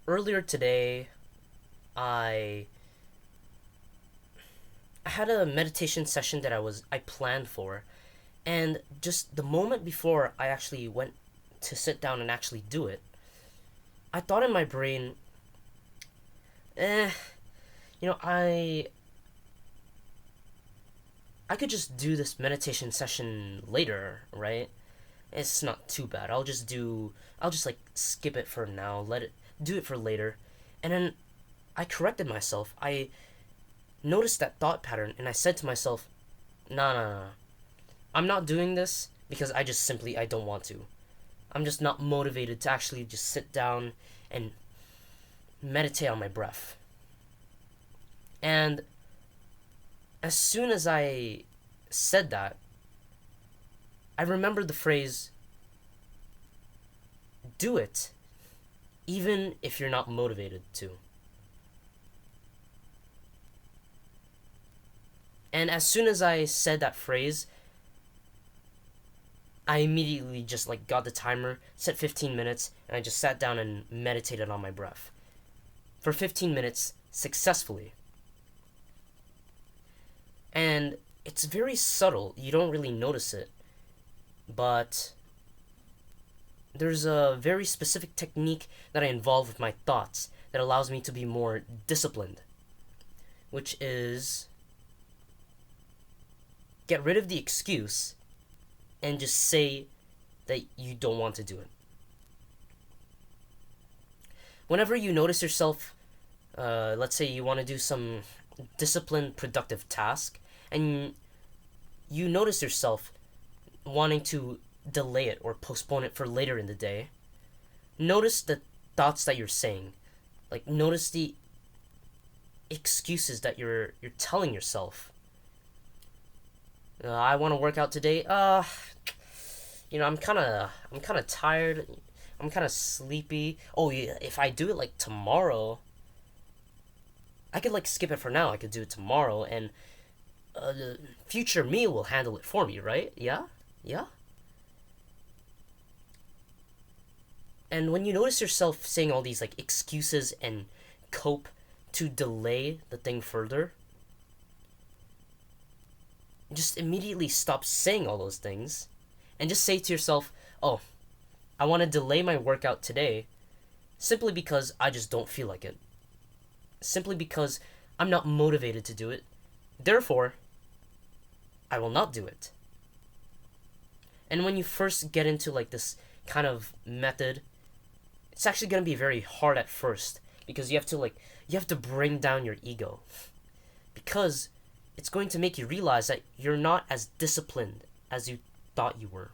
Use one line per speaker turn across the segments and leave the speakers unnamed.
Earlier today, I I had a meditation session that I planned for, and just the moment before I actually went to sit down and actually do it, I thought in my brain, eh, you know, I could just do this meditation session later, right? It's not too bad. I'll just like skip it for now, let it do it for later. And then I corrected myself. I noticed that thought pattern and I said to myself, "Nah, nah, nah. I'm not doing this because I don't want to. I'm just not motivated to actually just sit down and meditate on my breath." And as soon as I said that, I remembered the phrase, "Do it even if you're not motivated to." And as soon as I said that phrase, I immediately just like got the timer, set 15 minutes, and I just sat down and meditated on my breath for 15 minutes successfully. And it's very subtle. You don't really notice it, but there's a very specific technique that I involve with my thoughts that allows me to be more disciplined, which is get rid of the excuse and just say that you don't want to do it. Whenever you notice yourself, let's say you want to do some disciplined, productive task, and you notice yourself wanting to delay it or postpone it for later in the day, notice the thoughts that you're saying. Like notice the excuses that you're telling yourself. I want to work out today. I'm kind of tired. I'm kind of sleepy. Oh yeah, if I do it like tomorrow, I could like skip it for now. I could do it tomorrow, and the future me will handle it for me, right? Yeah, yeah. And when you notice yourself saying all these like excuses and cope to delay the thing further, just immediately stop saying all those things and just say to yourself, "Oh, I want to delay my workout today simply because I just don't feel like it. Simply because I'm not motivated to do it. Therefore, I will not do it." And when you first get into like this kind of method, it's actually going to be very hard at first because you have to bring down your ego because it's going to make you realize that you're not as disciplined as you thought you were.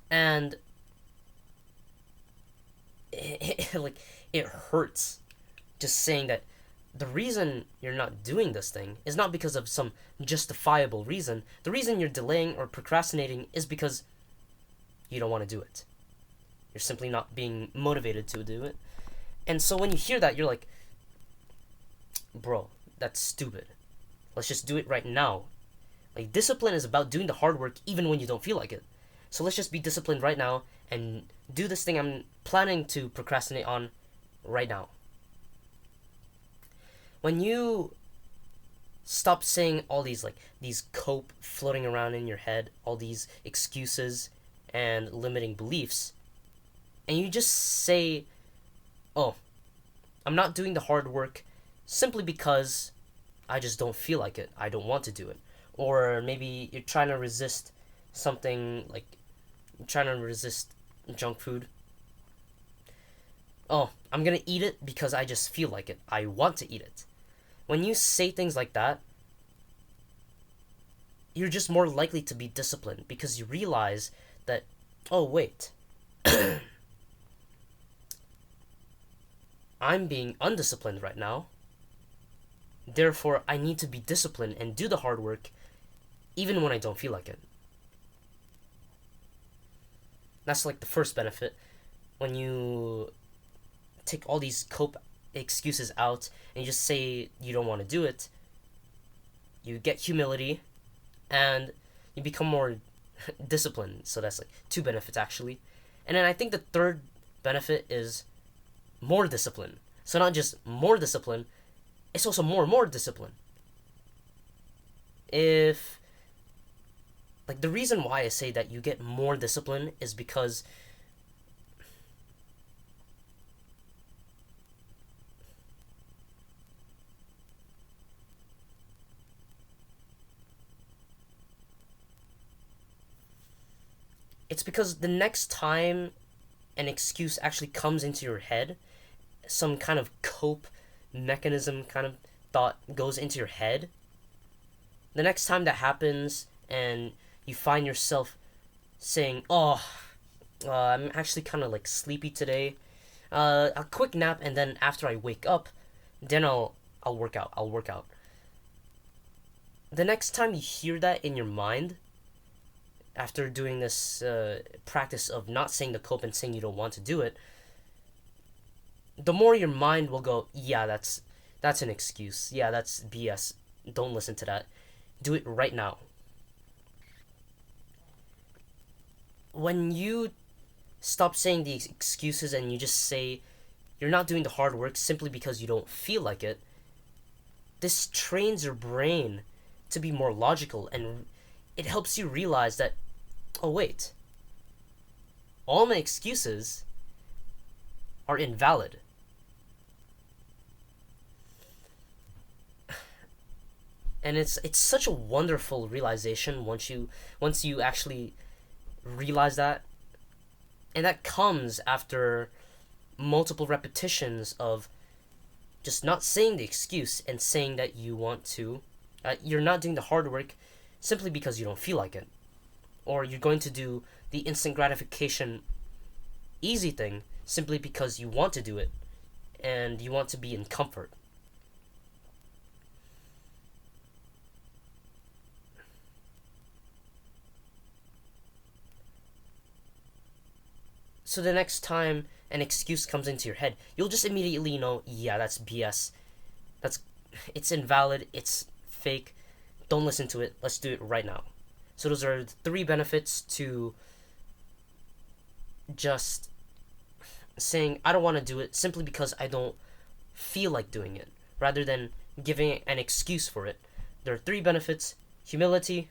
And like it hurts just saying that the reason you're not doing this thing is not because of some justifiable reason. The reason you're delaying or procrastinating is because you don't want to do it. You're simply not being motivated to do it. And so when you hear that, you're like, "Bro, that's stupid. Let's just do it right now." Like, discipline is about doing the hard work even when you don't feel like it. So let's just be disciplined right now and do this thing I'm planning to procrastinate on right now. When you stop saying all these cope floating around in your head, all these excuses and limiting beliefs, and you just say, "Oh, I'm not doing the hard work simply because I just don't feel like it. I don't want to do it." Or maybe you're trying to resist something like you're trying to resist junk food. "Oh, I'm gonna eat it because I just feel like it. I want to eat it." When you say things like that, you're just more likely to be disciplined because you realize that, oh, wait, I'm being undisciplined right now. Therefore, I need to be disciplined and do the hard work even when I don't feel like it. That's like the first benefit. When you take all these cope excuses out and you just say you don't want to do it, you get humility and you become more discipline. So that's like two benefits actually. And then I think the third benefit is more discipline. So not just more discipline, it's also more discipline. If like the reason why I say that you get more discipline is because the next time an excuse actually comes into your head, some kind of cope mechanism kind of thought goes into your head, the next time that happens and you find yourself saying, "Oh, I'm actually kind of like sleepy today. A quick nap, and then after I wake up, then I'll work out. I'll work out." The next time you hear that in your mind, after doing this practice of not saying the cope and saying you don't want to do it, the more your mind will go, "Yeah, that's an excuse. Yeah, that's BS. Don't listen to that. Do it right now." When you stop saying these excuses and you just say you're not doing the hard work simply because you don't feel like it, this trains your brain to be more logical, and it helps you realize that, oh wait, all my excuses are invalid. And it's such a wonderful realization once you actually realize that. And that comes after multiple repetitions of just not saying the excuse and saying that you want to. You're not doing the hard work simply because you don't feel like it. Or you're going to do the instant gratification easy thing simply because you want to do it and you want to be in comfort. So the next time an excuse comes into your head, you'll just immediately know, yeah, that's BS. That's it's invalid, it's fake. Don't listen to it. Let's do it right now. So those are three benefits to just saying I don't want to do it simply because I don't feel like doing it, rather than giving an excuse for it. There are three benefits: humility,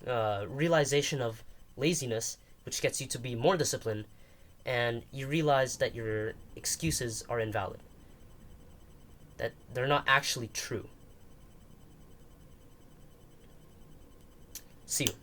realization of laziness, which gets you to be more disciplined, and you realize that your excuses are invalid, that they're not actually true. See you.